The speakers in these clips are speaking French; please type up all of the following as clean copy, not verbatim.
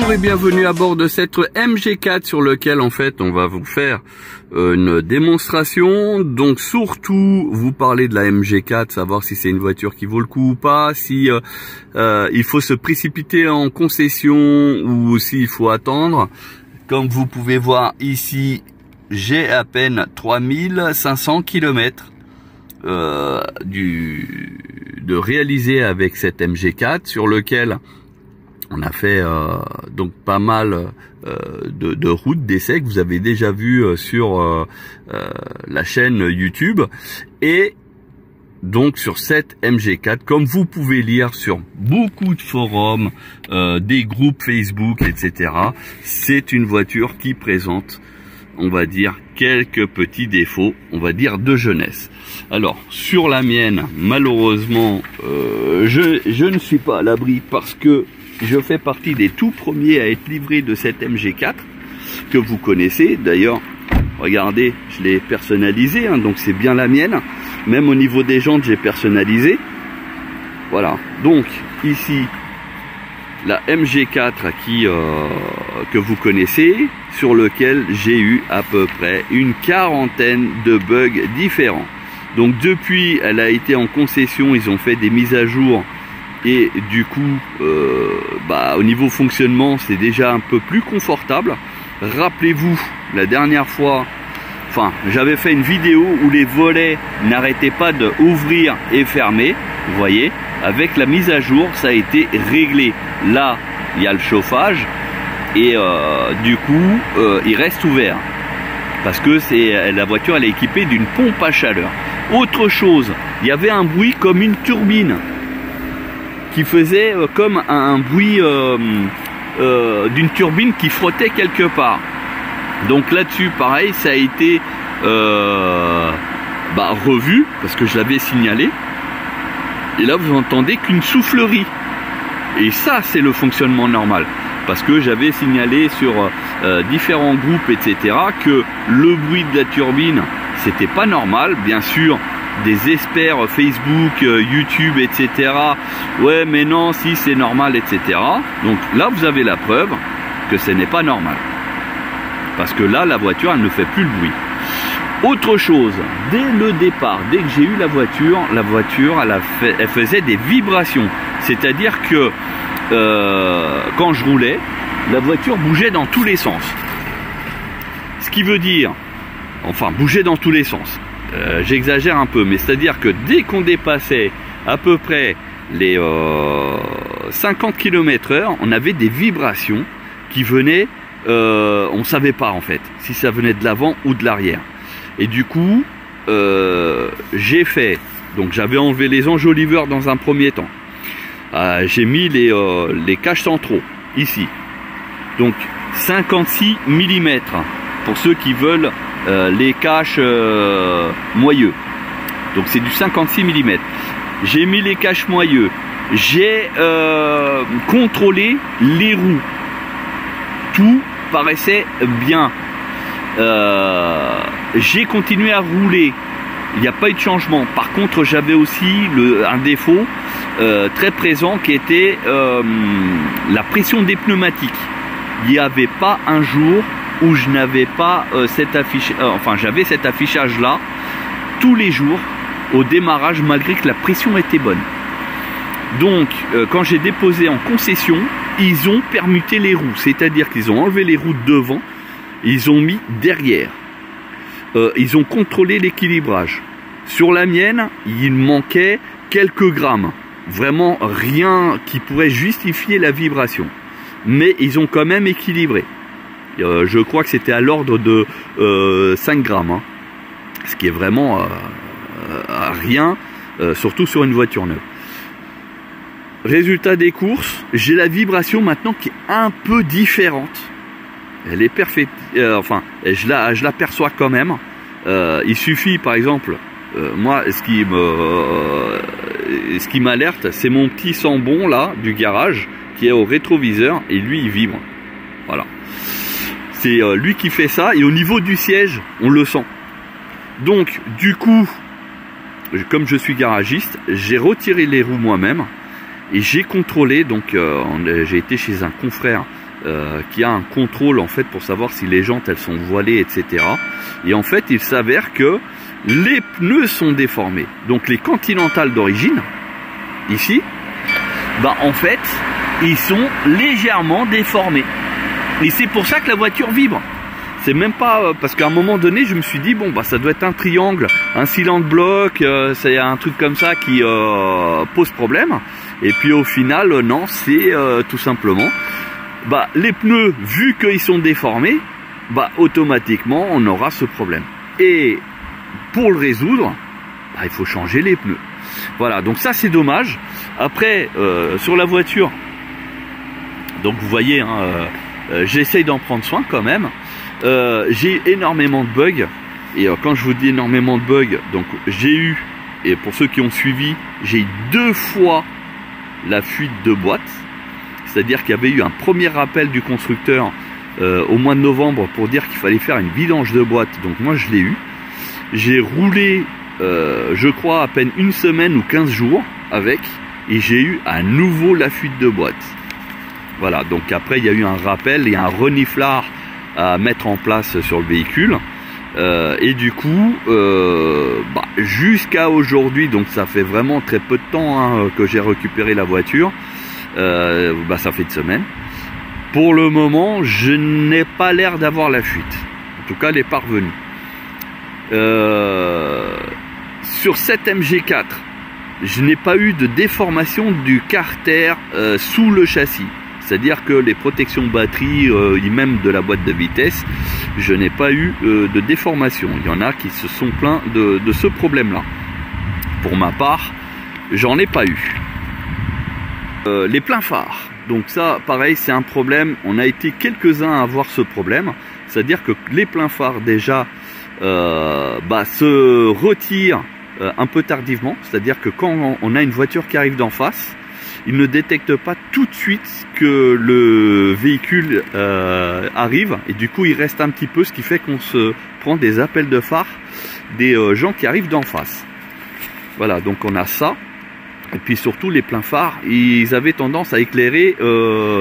Bonjour et bienvenue à bord de cette MG4 sur lequel en fait on va vous faire une démonstration. Donc surtout vous parler de la MG4, savoir si c'est une voiture qui vaut le coup ou pas, si il faut se précipiter en concession ou s'il faut attendre. Comme vous pouvez voir ici, j'ai à peine 3500 km de réaliser avec cette MG4 sur lequel on a fait donc pas mal de routes d'essai que vous avez déjà vu sur la chaîne YouTube. Et donc sur cette MG4, comme vous pouvez lire sur beaucoup de forums, des groupes Facebook, etc., c'est une voiture qui présente, on va dire, quelques petits défauts, on va dire, de jeunesse. Alors, sur la mienne, malheureusement, je ne suis pas à l'abri parce que je fais partie des tout premiers à être livré de cette MG4 que vous connaissez. D'ailleurs, regardez, je l'ai personnalisée, hein, donc c'est bien la mienne. Même au niveau des jantes, j'ai personnalisé. Voilà, donc ici, la MG4 que vous connaissez, sur lequel j'ai eu à peu près une quarantaine de bugs différents. Donc depuis, elle a été en concession, ils ont fait des mises à jour. Et du coup, au niveau fonctionnement, c'est déjà un peu plus confortable. Rappelez-vous, la dernière fois, j'avais fait une vidéo où les volets n'arrêtaient pas d'ouvrir et fermer. Vous voyez, avec la mise à jour, ça a été réglé. Là, il y a le chauffage et du coup, il reste ouvert. Parce que la voiture, elle est équipée d'une pompe à chaleur. Autre chose, il y avait un bruit comme une turbine, qui faisait comme un bruit d'une turbine qui frottait quelque part. Donc là-dessus, pareil, ça a été revu, parce que je l'avais signalé. Et là, vous entendez qu'une soufflerie. Et ça, c'est le fonctionnement normal. Parce que j'avais signalé sur différents groupes, etc., que le bruit de la turbine, c'était pas normal. Bien sûr, des experts Facebook, YouTube, etc. Ouais, mais non, si c'est normal, etc. Donc là, vous avez la preuve que ce n'est pas normal. Parce que là, la voiture, elle ne fait plus le bruit. Autre chose, dès le départ, dès que j'ai eu la voiture, elle faisait des vibrations. C'est-à-dire que quand je roulais, la voiture bougeait dans tous les sens. Ce qui veut dire, bougeait dans tous les sens. J'exagère un peu, mais c'est-à-dire que dès qu'on dépassait à peu près les 50 km/h, on avait des vibrations qui venaient, on ne savait pas en fait si ça venait de l'avant ou de l'arrière. Et du coup, j'ai fait, donc j'avais enlevé les enjoliveurs dans un premier temps. J'ai mis les caches centraux ici, donc 56 mm pour ceux qui veulent les caches moyeux. Donc c'est du 56 mm. J'ai mis les caches moyeux. J'ai contrôlé les roues. Tout paraissait bien. J'ai continué à rouler. Il n'y a pas eu de changement. Par contre, j'avais aussi un défaut très présent qui était la pression des pneumatiques. Il n'y avait pas un jour où je n'avais pas j'avais cet affichage là tous les jours au démarrage, malgré que la pression était bonne. Donc quand j'ai déposé en concession, ils ont permuté les roues, c'est-à-dire qu'ils ont enlevé les roues de devant, ils ont mis derrière, ils ont contrôlé l'équilibrage. Sur la mienne, il manquait quelques grammes, vraiment rien qui pourrait justifier la vibration, mais ils ont quand même équilibré. Je crois que c'était à l'ordre de 5 grammes, hein, ce qui est vraiment rien, surtout sur une voiture neuve. Résultat des courses, j'ai la vibration maintenant qui est un peu différente. Elle est parfaite, je la perçois quand même. Il suffit, par exemple, moi, ce qui m'alerte, c'est mon petit Sambon là du garage qui est au rétroviseur et lui il vibre. Voilà. C'est lui qui fait ça, et au niveau du siège, on le sent. Donc, du coup, comme je suis garagiste, j'ai retiré les roues moi-même et j'ai contrôlé. Donc, j'ai été chez un confrère qui a un contrôle en fait pour savoir si les jantes elles sont voilées, etc. Et en fait, il s'avère que les pneus sont déformés. Donc les Continental d'origine, ici, bah en fait, ils sont légèrement déformés. Et c'est pour ça que la voiture vibre. C'est même pas parce qu'à un moment donné, je me suis dit bon bah ça doit être un triangle, un cylindre bloc, c'est un truc comme ça qui pose problème. Et puis au final, non, c'est tout simplement bah les pneus, vu qu'ils sont déformés, bah automatiquement on aura ce problème. Et pour le résoudre, bah, il faut changer les pneus. Voilà, donc ça c'est dommage. Après, sur la voiture, donc vous voyez, hein, j'essaye d'en prendre soin quand même. J'ai énormément de bugs. Et quand je vous dis énormément de bugs, donc j'ai eu, et pour ceux qui ont suivi, j'ai eu 2 fois la fuite de boîte. C'est-à-dire qu'il y avait eu un premier rappel du constructeur au mois de novembre pour dire qu'il fallait faire une vidange de boîte. Donc moi je l'ai eu. J'ai roulé, je crois, à peine une semaine ou 15 jours avec, et j'ai eu à nouveau la fuite de boîte. Voilà, donc après il y a eu un rappel et un reniflard à mettre en place sur le véhicule. Et du coup, bah, jusqu'à aujourd'hui, donc ça fait vraiment très peu de temps hein, que j'ai récupéré la voiture, bah, ça fait une semaine. Pour le moment, je n'ai pas l'air d'avoir la fuite. En tout cas, elle est parvenue. Sur cette MG4, je n'ai pas eu de déformation du carter sous le châssis. C'est-à-dire que les protections batterie et même de la boîte de vitesse, je n'ai pas eu de déformation. Il y en a qui se sont plaints de ce problème-là. Pour ma part, j'en ai pas eu. Les pleins phares. Donc ça, pareil, c'est un problème. On a été quelques-uns à avoir ce problème. C'est-à-dire que les pleins phares, déjà, bah, se retirent un peu tardivement. C'est-à-dire que quand on a une voiture qui arrive d'en face, il ne détecte pas tout de suite que le véhicule arrive. Et du coup, il reste un petit peu, ce qui fait qu'on se prend des appels de phare des gens qui arrivent d'en face. Voilà, donc on a ça. Et puis surtout, les pleins phares, ils avaient tendance à éclairer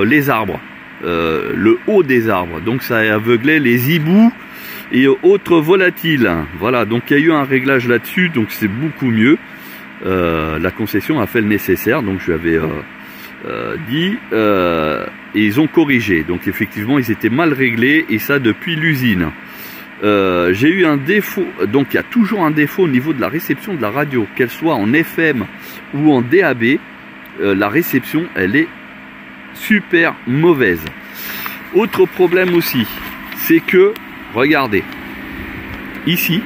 les arbres, le haut des arbres. Donc ça aveuglait les hiboux et autres volatiles. Voilà, donc il y a eu un réglage là-dessus, donc c'est beaucoup mieux. La concession a fait le nécessaire, donc je lui avais dit, et ils ont corrigé. Donc effectivement, ils étaient mal réglés, et ça depuis l'usine. J'ai eu un défaut, donc il y a toujours un défaut au niveau de la réception de la radio, qu'elle soit en FM ou en DAB, la réception, elle est super mauvaise. Autre problème aussi, c'est que, regardez, ici,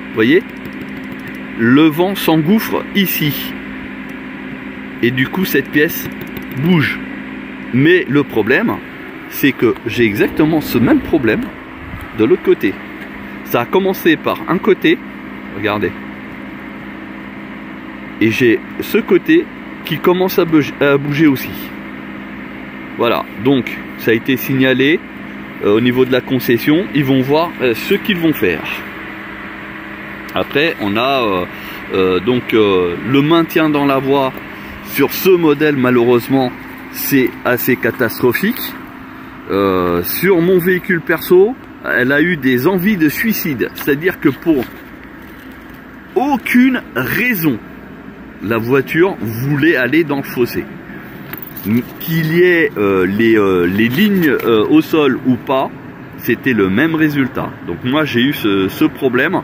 vous voyez, le vent s'engouffre ici. Et du coup, cette pièce bouge. Mais le problème, c'est que j'ai exactement ce même problème de l'autre côté. Ça a commencé par un côté, regardez. Et j'ai ce côté qui commence à bouger aussi. Voilà, donc ça a été signalé au niveau de la concession. Ils vont voir ce qu'ils vont faire. Après, on a donc le maintien dans la voie sur ce modèle, malheureusement, c'est assez catastrophique. Sur mon véhicule perso, elle a eu des envies de suicide. C'est-à-dire que pour aucune raison, la voiture voulait aller dans le fossé. Qu'il y ait les lignes au sol ou pas, c'était le même résultat. Donc moi j'ai eu ce problème,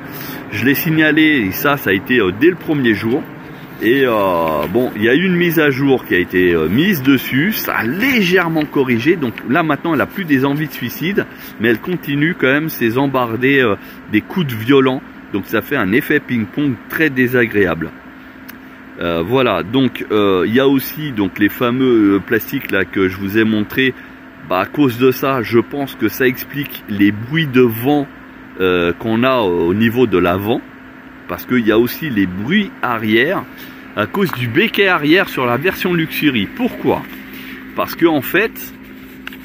je l'ai signalé, et ça a été dès le premier jour. Et bon, il y a eu une mise à jour qui a été mise dessus, ça a légèrement corrigé. Donc là maintenant elle a plus des envies de suicide, mais elle continue quand même ses embardées, des coups de violent. Donc ça fait un effet ping-pong très désagréable. Voilà, donc il y a aussi donc les fameux plastiques là que je vous ai montré. Bah, à cause de ça, je pense que ça explique les bruits de vent qu'on a au niveau de l'avant, parce qu'il y a aussi les bruits arrière à cause du béquet arrière sur la version Luxury. Pourquoi? Parce que en fait,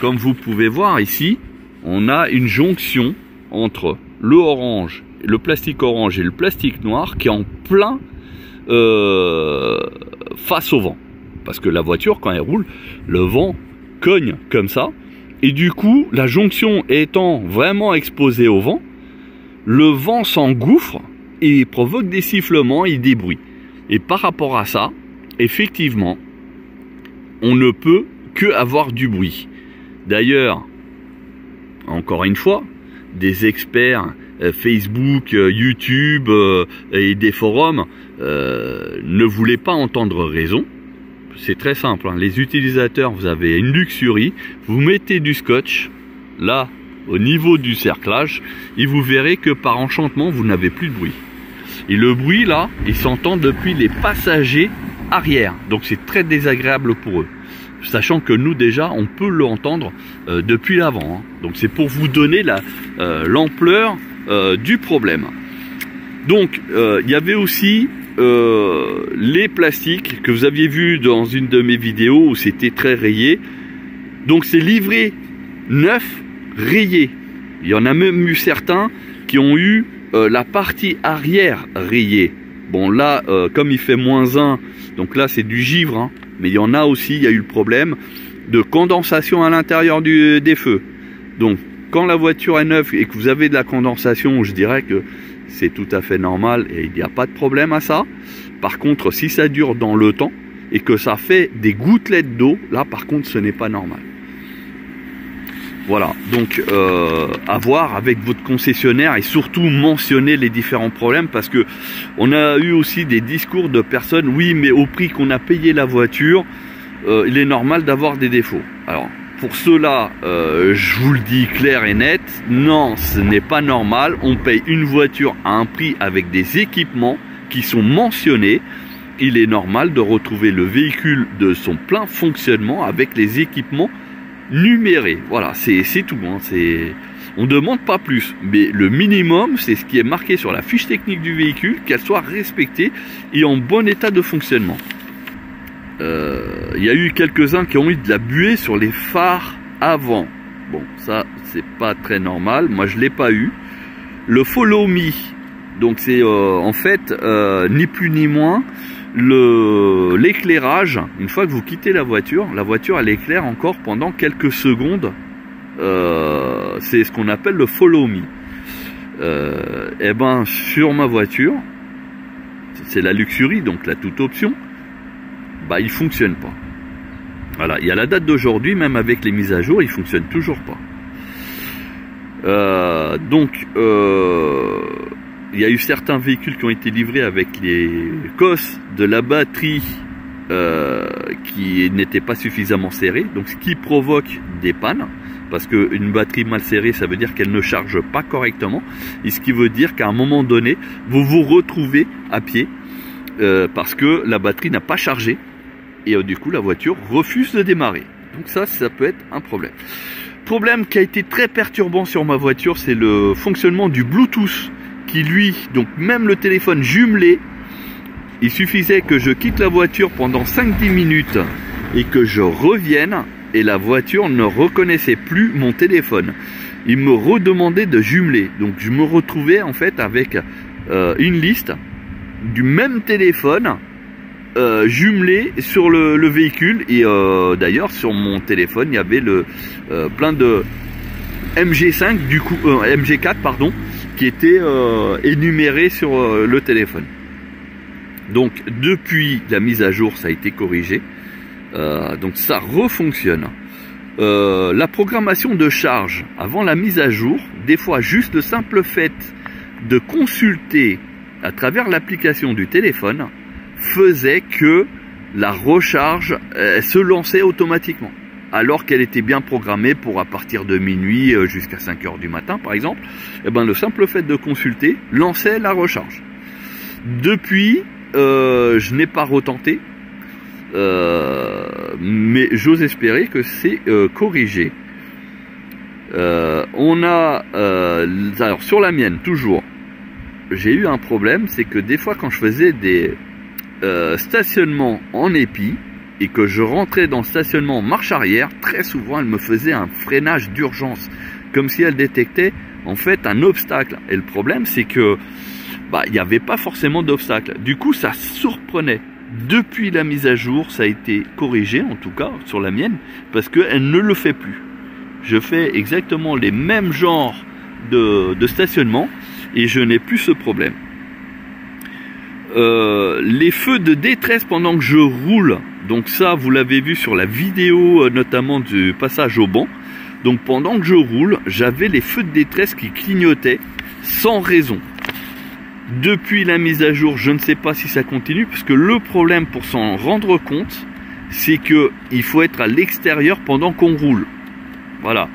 comme vous pouvez voir ici, on a une jonction entre le orange, le plastique orange et le plastique noir qui est en plein face au vent. parce que la voiture, quand elle roule, le vent cogne comme ça, et du coup, la jonction étant vraiment exposée au vent, le vent s'engouffre et provoque des sifflements et des bruits. Et par rapport à ça, effectivement, on ne peut que avoir du bruit. D'ailleurs, encore une fois, des experts Facebook, YouTube et des forums ne voulaient pas entendre raison. C'est très simple, hein. Les utilisateurs, vous avez une luxurie, vous mettez du scotch, là, au niveau du cerclage, et vous verrez que par enchantement, vous n'avez plus de bruit. Et le bruit, là, il s'entend depuis les passagers arrière, donc c'est très désagréable pour eux. Sachant que nous, déjà, on peut l'entendre depuis l'avant, hein. Donc c'est pour vous donner l'ampleur du problème. Donc, il y avait aussi les plastiques que vous aviez vu dans une de mes vidéos où c'était très rayé. Donc c'est livré neuf, rayé. Il y en a même eu certains qui ont eu la partie arrière rayée. Bon là, comme il fait -1, donc là c'est du givre, hein, mais il y en a aussi, il y a eu le problème de condensation à l'intérieur des feux. Donc quand la voiture est neuve et que vous avez de la condensation, je dirais que c'est tout à fait normal et il n'y a pas de problème à ça. Par contre, si ça dure dans le temps et que ça fait des gouttelettes d'eau, là par contre ce n'est pas normal. Voilà, donc à voir avec votre concessionnaire et surtout mentionner les différents problèmes, parce que on a eu aussi des discours de personnes, oui mais au prix qu'on a payé la voiture, il est normal d'avoir des défauts. Alors pour cela, je vous le dis clair et net, non, ce n'est pas normal. On paye une voiture à un prix avec des équipements qui sont mentionnés. Il est normal de retrouver le véhicule de son plein fonctionnement avec les équipements numérés. Voilà, c'est tout, hein, on ne demande pas plus. Mais le minimum, c'est ce qui est marqué sur la fiche technique du véhicule, qu'elle soit respectée et en bon état de fonctionnement. Il y a eu quelques-uns qui ont eu de la buée sur les phares avant. Bon, ça, c'est pas très normal. Moi, je l'ai pas eu. Le Follow Me, donc c'est en fait ni plus ni moins l'éclairage. Une fois que vous quittez la voiture elle éclaire encore pendant quelques secondes. C'est ce qu'on appelle le Follow Me. Et ben sur ma voiture, c'est la Luxury, donc la toute option. Bah, il fonctionne pas. Voilà, il y a la date d'aujourd'hui, même avec les mises à jour, il fonctionne toujours pas. Il y a eu certains véhicules qui ont été livrés avec les cosses de la batterie qui n'étaient pas suffisamment serrées, donc ce qui provoque des pannes, parce qu'une batterie mal serrée, ça veut dire qu'elle ne charge pas correctement, et ce qui veut dire qu'à un moment donné, vous vous retrouvez à pied, parce que la batterie n'a pas chargé, et du coup la voiture refuse de démarrer. Donc ça peut être un problème. Problème qui a été très perturbant sur ma voiture, c'est le fonctionnement du Bluetooth, qui lui, donc même le téléphone jumelé, il suffisait que je quitte la voiture pendant 5-10 minutes et que je revienne, et la voiture ne reconnaissait plus mon téléphone. Il me redemandait de jumeler, donc je me retrouvais en fait avec une liste du même téléphone jumelé sur le véhicule, et d'ailleurs sur mon téléphone il y avait plein de MG5 du coup MG4 pardon, qui étaient énumérés sur le téléphone. Donc depuis la mise à jour ça a été corrigé, donc ça refonctionne. La programmation de charge avant la mise à jour, des fois juste le simple fait de consulter à travers l'application du téléphone faisait que la recharge se lançait automatiquement, alors qu'elle était bien programmée pour à partir de minuit jusqu'à 5 h du matin par exemple. Et ben le simple fait de consulter lançait la recharge. Depuis je n'ai pas retenté, mais j'ose espérer que c'est corrigé. On a alors sur la mienne toujours, j'ai eu un problème, c'est que des fois quand je faisais des stationnements en épi et que je rentrais dans le stationnement en marche arrière, très souvent elle me faisait un freinage d'urgence, comme si elle détectait en fait un obstacle. Et le problème c'est que il n'y avait pas forcément d'obstacle, du coup ça surprenait. Depuis la mise à jour, ça a été corrigé, en tout cas sur la mienne, parce qu'elle ne le fait plus. Je fais exactement les mêmes genres de stationnement et je n'ai plus ce problème. Les feux de détresse pendant que je roule, donc ça vous l'avez vu sur la vidéo notamment du passage au banc. Donc pendant que je roule, j'avais les feux de détresse qui clignotaient sans raison. Depuis la mise à jour, je ne sais pas si ça continue, parce que le problème pour s'en rendre compte, c'est que il faut être à l'extérieur pendant qu'on roule. Voilà.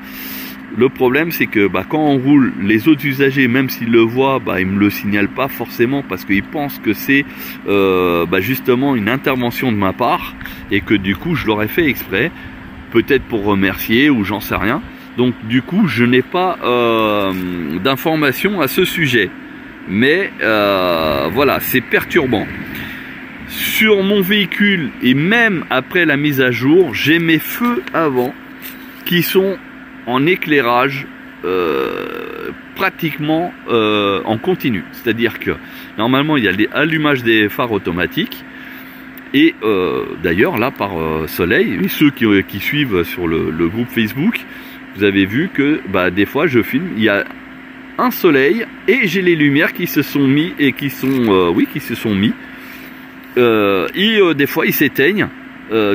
Le problème, c'est que quand on roule, les autres usagers, même s'ils le voient, ils me le signalent pas forcément parce qu'ils pensent que c'est justement une intervention de ma part et que du coup, je l'aurais fait exprès, peut-être pour remercier ou j'en sais rien. Donc du coup, je n'ai pas d'informations à ce sujet. Mais voilà, c'est perturbant. Sur mon véhicule et même après la mise à jour, j'ai mes feux avant qui sont en éclairage pratiquement en continu. C'est-à-dire que normalement il y a l'allumage des phares automatiques et d'ailleurs là par soleil, et ceux qui suivent sur le groupe Facebook, vous avez vu que des fois je filme, il y a un soleil et j'ai les lumières qui se sont mis et qui sont des fois ils s'éteignent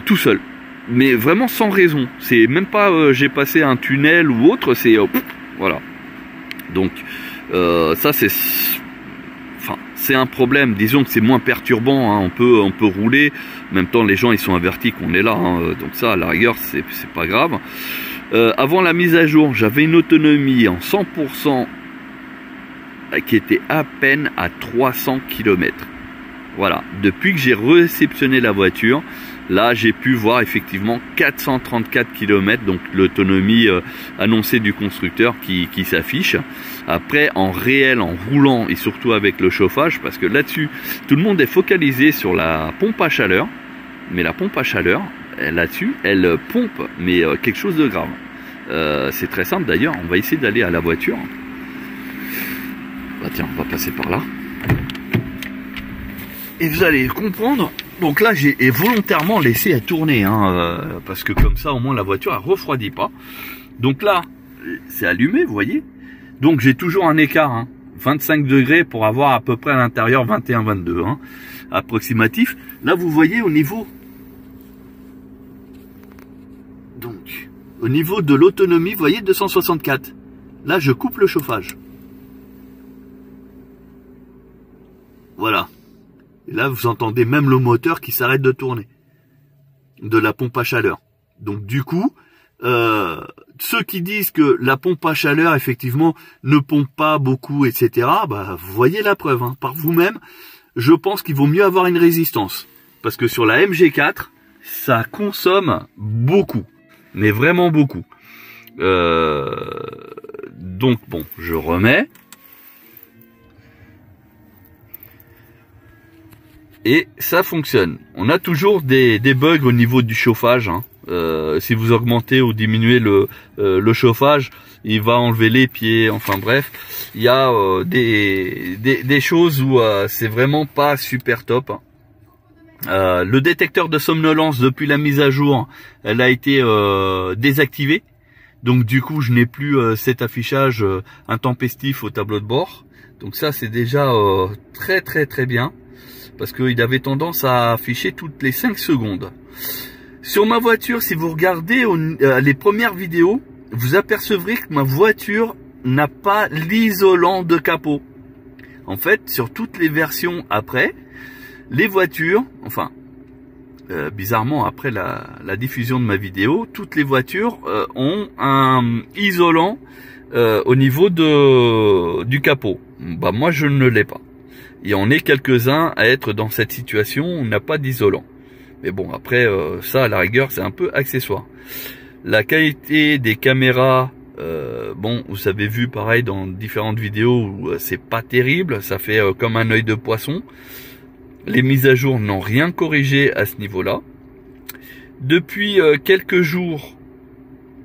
tout seuls, mais vraiment sans raison. C'est même pas j'ai passé un tunnel ou autre, c'est voilà. Donc ça c'est un problème. Disons que c'est moins perturbant, hein. On peut rouler, en même temps les gens ils sont avertis qu'on est là, hein. Donc ça à la rigueur c'est pas grave. Avant la mise à jour, j'avais une autonomie en 100% qui était à peine à 300 km. Voilà, depuis que j'ai réceptionné la voiture, là j'ai pu voir effectivement 434 km, donc l'autonomie annoncée du constructeur qui s'affiche. Après, en réel, en roulant et surtout avec le chauffage, parce que là-dessus, tout le monde est focalisé sur la pompe à chaleur, mais la pompe à chaleur, là-dessus, elle pompe, mais quelque chose de grave. C'est très simple d'ailleurs, on va essayer d'aller à la voiture. Tiens, on va passer par là. Et vous allez comprendre. Donc là, j'ai volontairement laissé elle tourner, hein, parce que comme ça, au moins, la voiture, elle refroidit pas. Donc là, c'est allumé, vous voyez. Donc j'ai toujours un écart, hein, 25 degrés pour avoir à peu près à l'intérieur 21-22, hein, approximatif. Là, vous voyez au niveau... Donc, au niveau de l'autonomie, vous voyez, 264. Là, je coupe le chauffage. Voilà. Et là, vous entendez même le moteur qui s'arrête de tourner. De la pompe à chaleur. Donc, du coup, ceux qui disent que la pompe à chaleur, effectivement, ne pompe pas beaucoup, etc., vous voyez la preuve, hein, par vous-même. Je pense qu'il vaut mieux avoir une résistance. Parce que sur la MG4, ça consomme beaucoup. Mais vraiment beaucoup. Donc, bon, je remets. Et ça fonctionne. On a toujours des bugs au niveau du chauffage, hein. Si vous augmentez ou diminuez le chauffage, il va enlever les pieds. Enfin bref, il y a des choses où c'est vraiment pas super top, hein. Le détecteur de somnolence depuis la mise à jour, elle a été désactivée. Donc du coup, je n'ai plus cet affichage intempestif au tableau de bord. Donc ça, c'est déjà très très très bien. Parce qu'il avait tendance à afficher toutes les 5 secondes. Sur ma voiture, si vous regardez les premières vidéos, vous apercevrez que ma voiture n'a pas l'isolant de capot. En fait, sur toutes les versions après, les voitures, enfin, bizarrement après la diffusion de ma vidéo, toutes les voitures ont un isolant au niveau du capot. Moi, je ne l'ai pas. Il y en a quelques-uns à être dans cette situation, on n'a pas d'isolant. Mais bon, après, ça, à la rigueur, c'est un peu accessoire. La qualité des caméras, bon, vous avez vu pareil dans différentes vidéos où c'est pas terrible, ça fait comme un œil de poisson. Les mises à jour n'ont rien corrigé à ce niveau-là. Depuis quelques jours,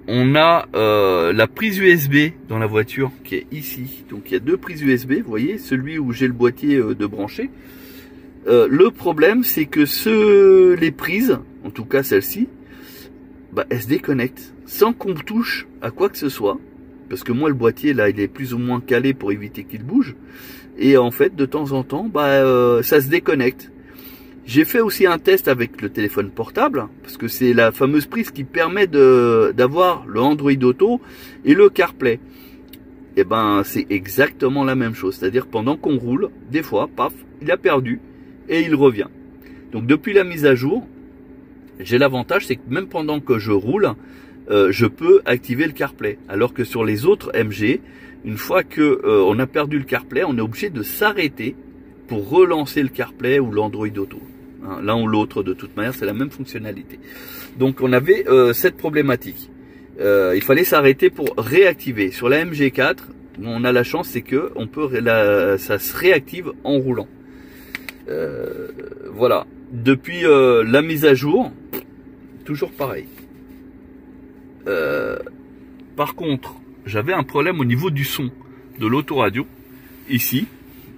on a la prise USB dans la voiture qui est ici. Donc il y a deux prises USB, vous voyez, celui où j'ai le boîtier de brancher. Le problème, c'est que les prises, en tout cas celle-ci, bah, elles se déconnectent sans qu'on touche à quoi que ce soit. Parce que moi, le boîtier, là, il est plus ou moins calé pour éviter qu'il bouge. Et en fait, de temps en temps, bah, ça se déconnecte. J'ai fait aussi un test avec le téléphone portable, parce que c'est la fameuse prise qui permet d'avoir le Android Auto et le CarPlay. Et ben, c'est exactement la même chose. C'est-à-dire, pendant qu'on roule, des fois, paf, il a perdu et il revient. Donc, depuis la mise à jour, j'ai l'avantage, c'est que même pendant que je roule, je peux activer le CarPlay. Alors que sur les autres MG, une fois que on a perdu le CarPlay, on est obligé de s'arrêter pour relancer le CarPlay ou l'Android Auto. Hein, l'un ou l'autre, de toute manière, c'est la même fonctionnalité. Donc on avait cette problématique. Il fallait s'arrêter pour réactiver. Sur la MG4, on a la chance, c'est que on peut ça se réactive en roulant. Voilà. Depuis la mise à jour, toujours pareil. Par contre, j'avais un problème au niveau du son de l'autoradio. Ici,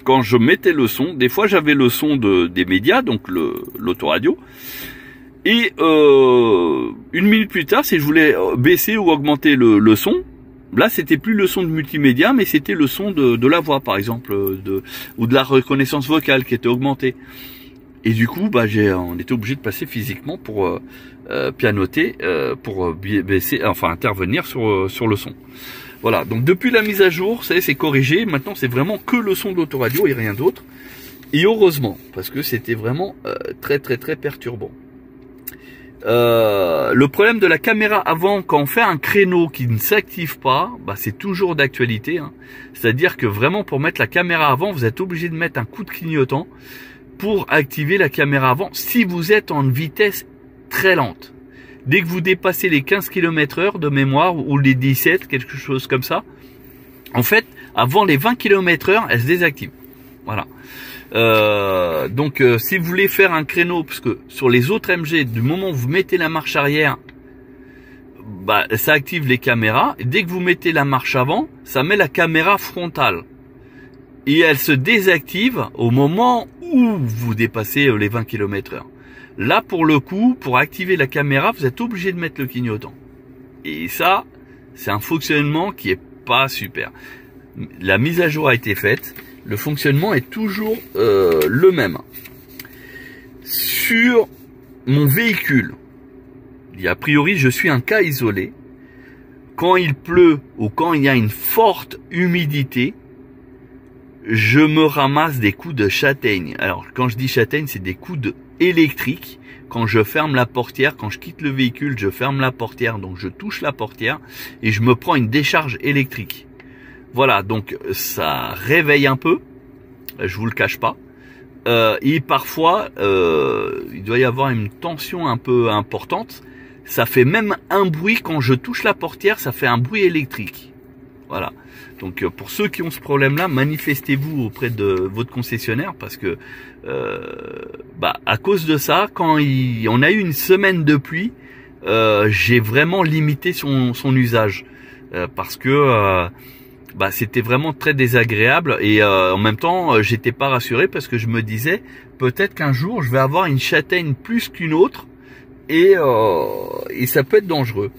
quand je mettais le son, des fois j'avais le son des médias, donc l'autoradio. Et 1 minute plus tard, si je voulais baisser ou augmenter le son, là c'était plus le son de multimédia, mais c'était le son de la voix, par exemple, ou de la reconnaissance vocale qui était augmentée. Et du coup, bah, on était obligé de passer physiquement pour pianoter, pour baisser, enfin intervenir sur le son. Voilà, donc depuis la mise à jour, c'est corrigé. Maintenant, c'est vraiment que le son de l'autoradio et rien d'autre. Et heureusement, parce que c'était vraiment très perturbant. Le problème de la caméra avant, quand on fait un créneau qui ne s'active pas, bah, c'est toujours d'actualité. Hein. C'est-à-dire que vraiment, pour mettre la caméra avant, vous êtes obligé de mettre un coup de clignotant pour activer la caméra avant si vous êtes en vitesse très lente. Dès que vous dépassez les 15 km/h de mémoire ou les 17, quelque chose comme ça, en fait, avant les 20 km/h, elle se désactive. Voilà. Donc, si vous voulez faire un créneau, parce que sur les autres MG, du moment où vous mettez la marche arrière, bah, ça active les caméras. Et dès que vous mettez la marche avant, ça met la caméra frontale. Et elle se désactive au moment où vous dépassez les 20 km/h. Là, pour le coup, pour activer la caméra, vous êtes obligé de mettre le clignotant. Et ça, c'est un fonctionnement qui est pas super. La mise à jour a été faite. Le fonctionnement est toujours le même. Sur mon véhicule, a priori, je suis un cas isolé. Quand il pleut ou quand il y a une forte humidité, je me ramasse des coups de châtaigne. Alors, quand je dis châtaigne, c'est des coups électriques. Quand je ferme la portière, quand je quitte le véhicule, je ferme la portière, donc je touche la portière et je me prends une décharge électrique. Voilà, donc ça réveille un peu, je vous le cache pas. Et parfois, il doit y avoir une tension un peu importante. Ça fait même un bruit quand je touche la portière, ça fait un bruit électrique. Voilà. Donc pour ceux qui ont ce problème-là, manifestez-vous auprès de votre concessionnaire parce que bah, à cause de ça, quand on a eu une semaine de pluie, j'ai vraiment limité son usage parce que bah, c'était vraiment très désagréable et en même temps j'étais pas rassuré parce que je me disais peut-être qu'un jour je vais avoir une châtaigne plus qu'une autre et ça peut être dangereux.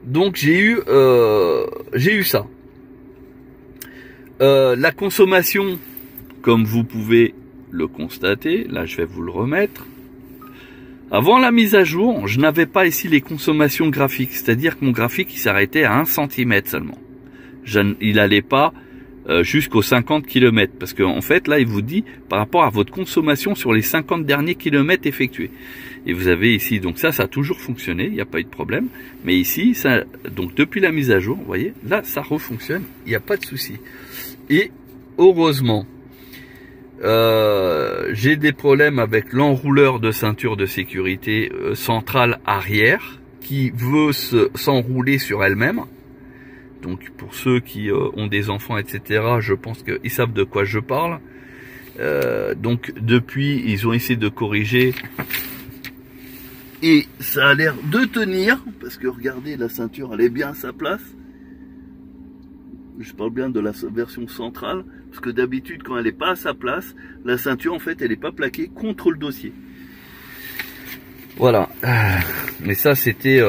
Donc j'ai eu ça. La consommation, comme vous pouvez le constater, là je vais vous le remettre. Avant la mise à jour, je n'avais pas ici les consommations graphiques, c'est-à-dire que mon graphique il s'arrêtait à 1 cm seulement. Il n'allait pas jusqu'aux 50 km, parce qu'en fait là il vous dit par rapport à votre consommation sur les 50 derniers kilomètres effectués. Et vous avez ici, donc ça a toujours fonctionné, il n'y a pas eu de problème. Mais ici, ça, donc depuis la mise à jour, vous voyez, là ça refonctionne, il n'y a pas de souci. Et heureusement, j'ai des problèmes avec l'enrouleur de ceinture de sécurité centrale arrière qui veut s'enrouler sur elle-même. Donc pour ceux qui ont des enfants, etc., je pense qu'ils savent de quoi je parle. Donc depuis, ils ont essayé de corriger. Et ça a l'air de tenir, parce que regardez, la ceinture, elle est bien à sa place. Je parle bien de la version centrale. Parce que d'habitude, quand elle n'est pas à sa place, la ceinture, en fait, elle n'est pas plaquée contre le dossier. Voilà. Mais ça, c'était...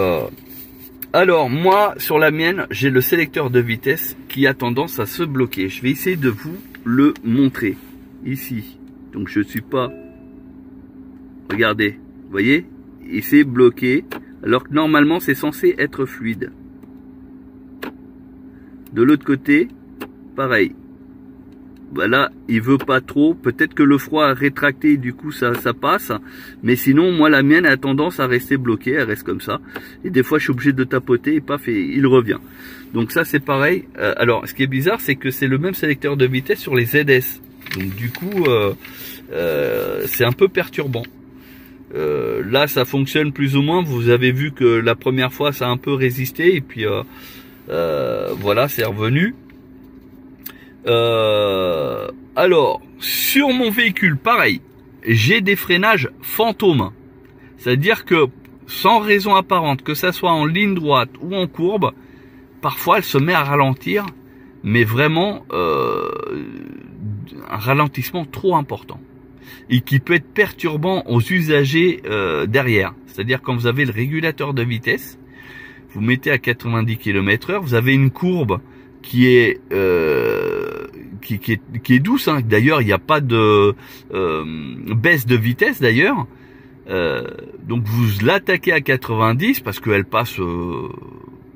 Alors, moi, sur la mienne, j'ai le sélecteur de vitesse qui a tendance à se bloquer. Je vais essayer de vous le montrer. Ici. Donc, je ne suis pas... Regardez. Vous voyez? Il s'est bloqué. Alors que normalement, c'est censé être fluide. De l'autre côté, pareil. Voilà, il veut pas trop. Peut-être que le froid a rétracté, du coup ça passe. Mais sinon, moi la mienne a tendance à rester bloquée, elle reste comme ça. Et des fois, je suis obligé de tapoter et paf, et il revient. Donc ça, c'est pareil. Alors, ce qui est bizarre, c'est que c'est le même sélecteur de vitesse sur les ZS. Donc du coup, c'est un peu perturbant. Là, ça fonctionne plus ou moins. Vous avez vu que la première fois, ça a un peu résisté et puis voilà, c'est revenu. Alors, sur mon véhicule, pareil, j'ai des freinages fantômes. C'est-à-dire que, sans raison apparente, que ça soit en ligne droite ou en courbe, parfois elle se met à ralentir, mais vraiment un ralentissement trop important. Et qui peut être perturbant aux usagers derrière. C'est-à-dire quand vous avez le régulateur de vitesse, vous mettez à 90 km/h, vous avez une courbe qui est douce, hein. D'ailleurs il n'y a pas de baisse de vitesse d'ailleurs, donc vous l'attaquez à 90 parce qu'elle passe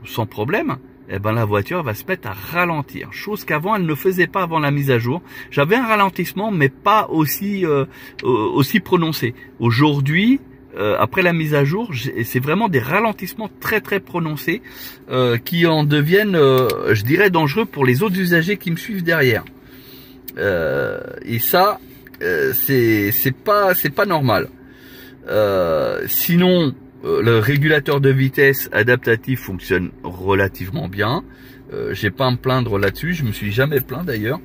sans problème, et ben la voiture va se mettre à ralentir, chose qu'avant elle ne faisait pas avant la mise à jour. J'avais un ralentissement mais pas aussi prononcé. Aujourd'hui, après la mise à jour, c'est vraiment des ralentissements très très prononcés qui en deviennent, je dirais, dangereux pour les autres usagers qui me suivent derrière. Et ça, c'est pas normal. Sinon, le régulateur de vitesse adaptatif fonctionne relativement bien. J'ai pas à me plaindre là-dessus. Je me suis jamais plaint d'ailleurs.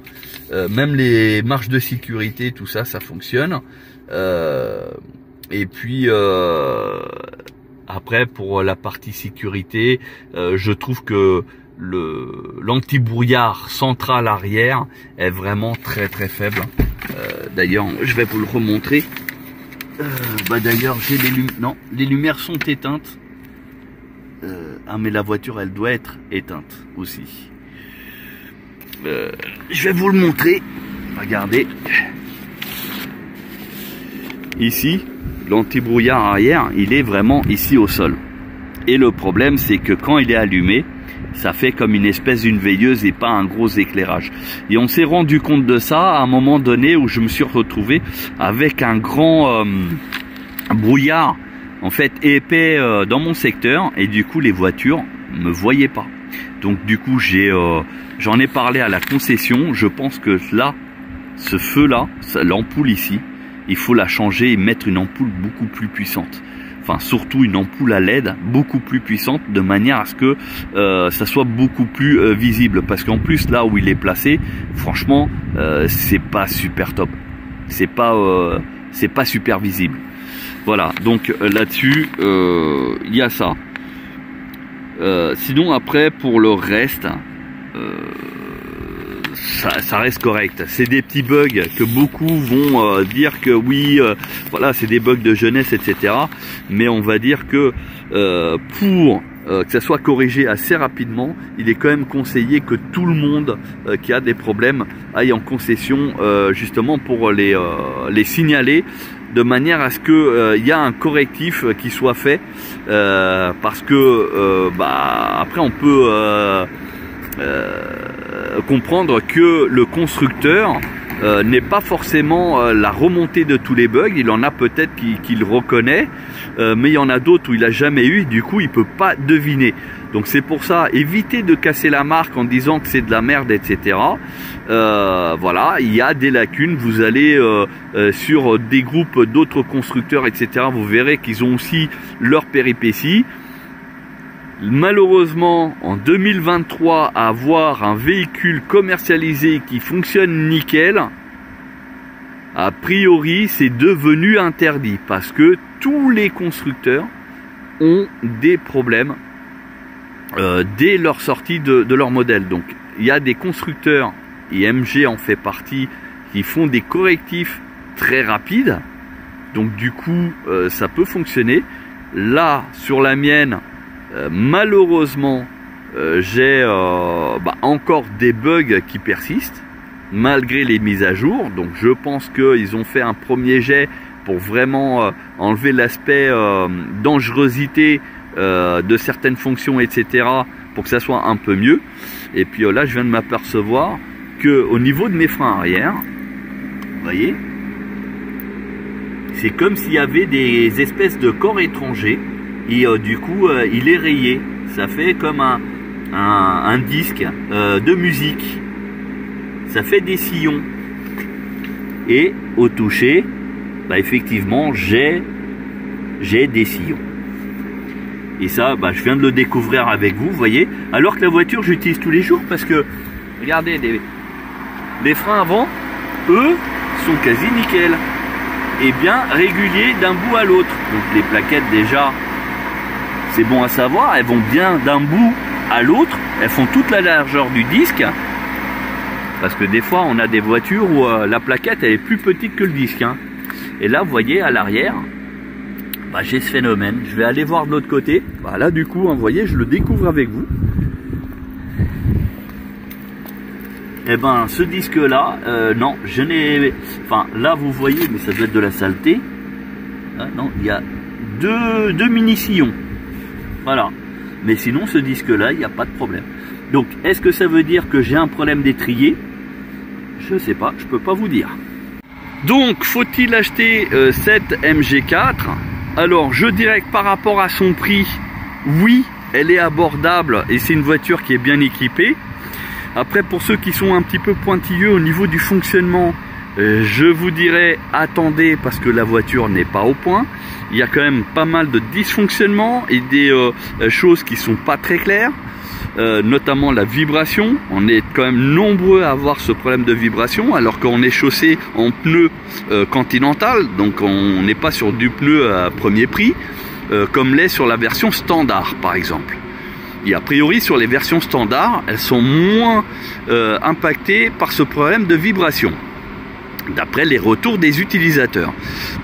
Même les marches de sécurité, tout ça, ça fonctionne. Et puis après, pour la partie sécurité, je trouve que l'anti-brouillard central arrière est vraiment très très faible. D'ailleurs, je vais vous le remontrer. D'ailleurs, j'ai les lumières sont éteintes. Ah, mais la voiture, elle doit être éteinte aussi. Je vais vous le montrer. Regardez. Ici, l'anti-brouillard arrière, il est vraiment ici au sol. Et le problème, c'est que quand il est allumé, ça fait comme une espèce d'une veilleuse et pas un gros éclairage. Et on s'est rendu compte de ça à un moment donné où je me suis retrouvé avec un grand brouillard, en fait, épais dans mon secteur. Et du coup, les voitures me voyaient pas. Donc du coup, j'en ai parlé à la concession. Je pense que là, ce feu-là, l'ampoule ici, il faut la changer et mettre une ampoule beaucoup plus puissante. Enfin, surtout une ampoule à LED beaucoup plus puissante, de manière à ce que ça soit beaucoup plus visible. Parce qu'en plus, là où il est placé, franchement, c'est pas super top. C'est pas super visible. Voilà, donc là-dessus, il y a ça. Sinon, après, pour le reste... ça reste correct. C'est des petits bugs que beaucoup vont dire que oui, voilà, c'est des bugs de jeunesse, etc. Mais on va dire que pour que ça soit corrigé assez rapidement, il est quand même conseillé que tout le monde qui a des problèmes aille en concession justement pour les signaler, de manière à ce que y a un correctif qui soit fait, parce que après on peut comprendre que le constructeur n'est pas forcément la remontée de tous les bugs. Il en a peut-être qu'il reconnaît, mais il y en a d'autres où il a jamais eu, du coup il peut pas deviner. Donc c'est pour ça, évitez de casser la marque en disant que c'est de la merde, etc. Voilà, il y a des lacunes. Vous allez sur des groupes d'autres constructeurs, etc. Vous verrez qu'ils ont aussi leurs péripéties. Malheureusement, en 2023, avoir un véhicule commercialisé qui fonctionne nickel, a priori, c'est devenu interdit parce que tous les constructeurs ont des problèmes dès leur sortie de leur modèle. Donc, il y a des constructeurs et MG en fait partie, qui font des correctifs très rapides. Donc du coup, ça peut fonctionner. Là, sur la mienne, malheureusement, j'ai encore des bugs qui persistent, malgré les mises à jour. Donc je pense qu'ils ont fait un premier jet pour vraiment enlever l'aspect dangerosité de certaines fonctions, etc., pour que ça soit un peu mieux. Et puis là, je viens de m'apercevoir que au niveau de mes freins arrière, vous voyez, c'est comme s'il y avait des espèces de corps étrangers, et du coup il est rayé. Ça fait comme un disque de musique, ça fait des sillons, et au toucher, effectivement j'ai des sillons. Et ça, je viens de le découvrir avec vous, vous voyez. Alors que la voiture, j'utilise tous les jours parce que, regardez, les freins avant, eux, sont quasi nickel. Et bien réguliers d'un bout à l'autre. Donc les plaquettes, déjà, c'est bon à savoir, elles vont bien d'un bout à l'autre. Elles font toute la largeur du disque. Parce que des fois, on a des voitures où la plaquette, elle est plus petite que le disque. Hein. Et là, vous voyez, à l'arrière, j'ai ce phénomène. Je vais aller voir de l'autre côté. Là, du coup, vous voyez, je le découvre avec vous. Et ce disque-là, non, je n'ai... Enfin, là, vous voyez, mais ça doit être de la saleté. Non, il y a deux mini-sillons. Voilà. Mais sinon, ce disque-là, il n'y a pas de problème. Donc, est-ce que ça veut dire que j'ai un problème d'étrier? Je ne sais pas, je ne peux pas vous dire. Donc, faut-il acheter cette MG4? Alors, je dirais que par rapport à son prix, oui, elle est abordable et c'est une voiture qui est bien équipée. Après, pour ceux qui sont un petit peu pointilleux au niveau du fonctionnement, je vous dirais attendez parce que la voiture n'est pas au point. Il y a quand même pas mal de dysfonctionnements et des choses qui sont pas très claires. Notamment la vibration, on est quand même nombreux à avoir ce problème de vibration alors qu'on est chaussé en pneu Continental, donc on n'est pas sur du pneu à premier prix comme l'est sur la version standard par exemple. Et a priori sur les versions standards, elles sont moins impactées par ce problème de vibration d'après les retours des utilisateurs.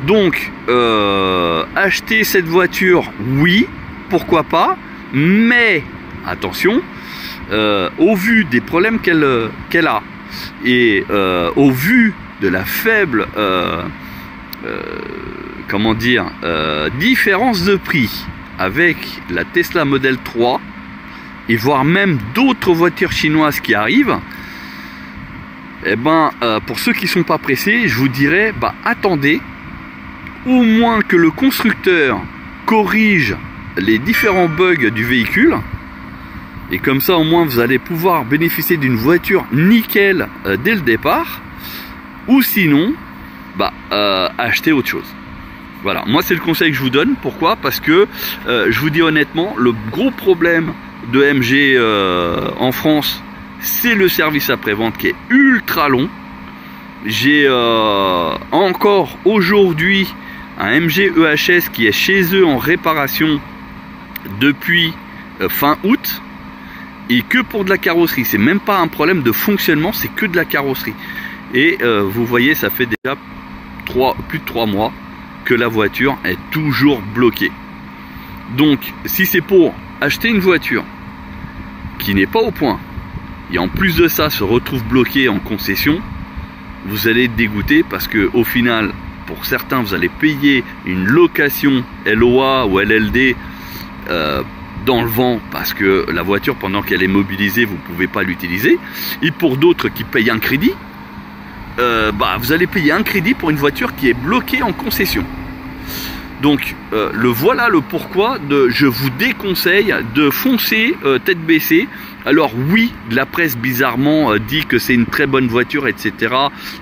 Donc acheter cette voiture, oui, pourquoi pas, mais attention, au vu des problèmes qu'elle a et au vu de la faible différence de prix avec la Tesla Model 3 et voire même d'autres voitures chinoises qui arrivent, pour ceux qui ne sont pas pressés, je vous dirais attendez au moins que le constructeur corrige les différents bugs du véhicule. Et comme ça, au moins, vous allez pouvoir bénéficier d'une voiture nickel dès le départ. Ou sinon, acheter autre chose. Voilà, moi c'est le conseil que je vous donne. Pourquoi? Parce que, je vous dis honnêtement, le gros problème de MG en France, c'est le service après-vente qui est ultra long. J'ai encore aujourd'hui un MG EHS qui est chez eux en réparation depuis fin août. Et que pour de la carrosserie, c'est même pas un problème de fonctionnement, c'est que de la carrosserie. Et vous voyez, ça fait déjà plus de 3 mois que la voiture est toujours bloquée. Donc, si c'est pour acheter une voiture qui n'est pas au point, et en plus de ça se retrouve bloquée en concession, vous allez être dégoûté parce que au final, pour certains, vous allez payer une location LOA ou LLD dans le vent parce que la voiture pendant qu'elle est mobilisée vous pouvez pas l'utiliser, et pour d'autres qui payent un crédit, vous allez payer un crédit pour une voiture qui est bloquée en concession. Donc voilà le pourquoi je vous déconseille de foncer tête baissée. Alors oui, la presse bizarrement dit que c'est une très bonne voiture, etc.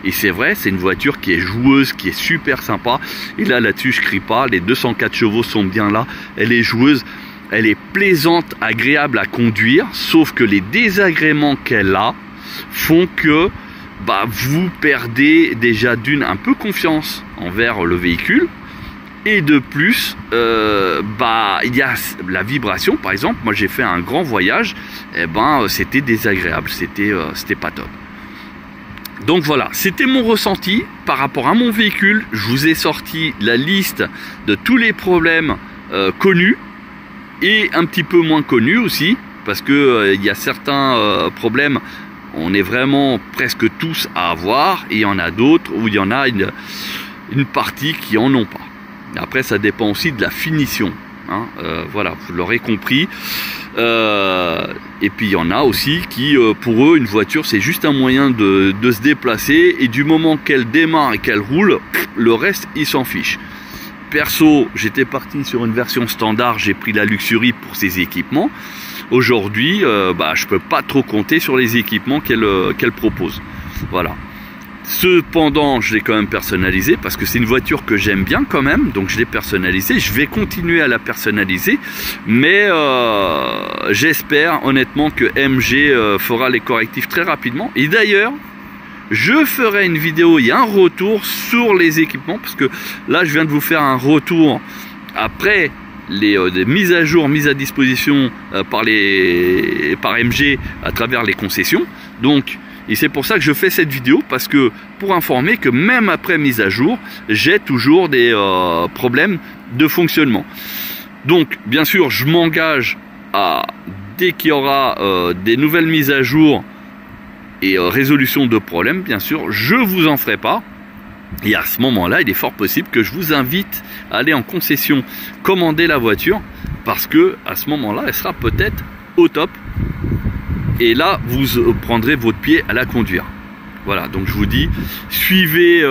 Et c'est vrai, c'est une voiture qui est joueuse, qui est super sympa. Et là-dessus, je crie pas, les 204 chevaux sont bien là, elle est joueuse. Elle est plaisante, agréable à conduire, sauf que les désagréments qu'elle a font que vous perdez déjà d'une un peu confiance envers le véhicule. Et de plus, il y a la vibration, par exemple. Moi, j'ai fait un grand voyage, c'était désagréable, c'était pas top. Donc voilà, c'était mon ressenti par rapport à mon véhicule. Je vous ai sorti la liste de tous les problèmes connus et un petit peu moins connus aussi, parce que il y a certains problèmes, on est vraiment presque tous à avoir, et il y en a d'autres où il y en a une partie qui en ont pas. Après, ça dépend aussi de la finition. Hein, voilà, vous l'aurez compris. Et puis il y en a aussi qui, pour eux, une voiture c'est juste un moyen de se déplacer, et du moment qu'elle démarre et qu'elle roule, le reste ils s'en fichent. Perso, j'étais parti sur une version standard, j'ai pris la Luxury pour ses équipements. Aujourd'hui, je peux pas trop compter sur les équipements qu'elle propose. Voilà. Cependant, je l'ai quand même personnalisé parce que c'est une voiture que j'aime bien quand même, donc je l'ai personnalisée. Je vais continuer à la personnaliser, mais j'espère honnêtement que MG fera les correctifs très rapidement. Et d'ailleurs, je ferai une vidéo et un retour sur les équipements, parce que là, je viens de vous faire un retour après les mises à jour, mises à disposition par MG à travers les concessions. Donc, et c'est pour ça que je fais cette vidéo, parce que pour informer que même après mise à jour, j'ai toujours des problèmes de fonctionnement. Donc bien sûr, je m'engage à, dès qu'il y aura des nouvelles mises à jour et résolution de problèmes, bien sûr, je vous en ferai part. Et à ce moment-là, il est fort possible que je vous invite à aller en concession commander la voiture, parce que à ce moment-là, elle sera peut-être au top. Et là, vous prendrez votre pied à la conduire. Voilà, donc je vous dis, suivez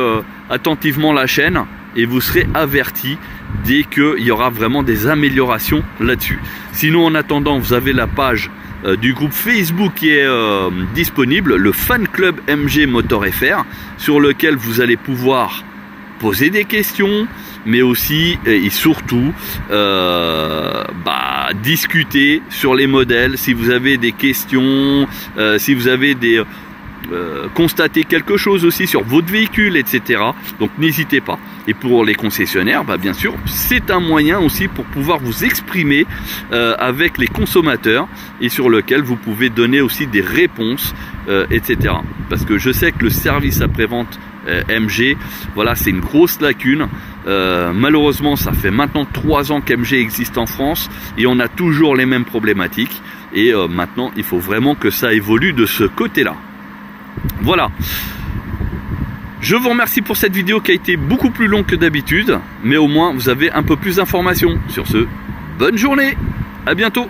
attentivement la chaîne et vous serez avertis dès qu'il y aura vraiment des améliorations là-dessus. Sinon, en attendant, vous avez la page du groupe Facebook qui est disponible, le Fan Club MG Motor FR, sur lequel vous allez pouvoir poser des questions, mais aussi et surtout discuter sur les modèles. Si vous avez des questions, si vous avez constaté quelque chose aussi sur votre véhicule, etc. Donc n'hésitez pas. Et pour les concessionnaires, bien sûr, c'est un moyen aussi pour pouvoir vous exprimer avec les consommateurs, et sur lequel vous pouvez donner aussi des réponses, etc. Parce que je sais que le service après-vente MG, voilà, c'est une grosse lacune. Malheureusement, ça fait maintenant 3 ans qu'MG existe en France et on a toujours les mêmes problématiques. Et maintenant, il faut vraiment que ça évolue de ce côté-là. Voilà. Je vous remercie pour cette vidéo qui a été beaucoup plus longue que d'habitude, mais au moins vous avez un peu plus d'informations. Sur ce, bonne journée, à bientôt.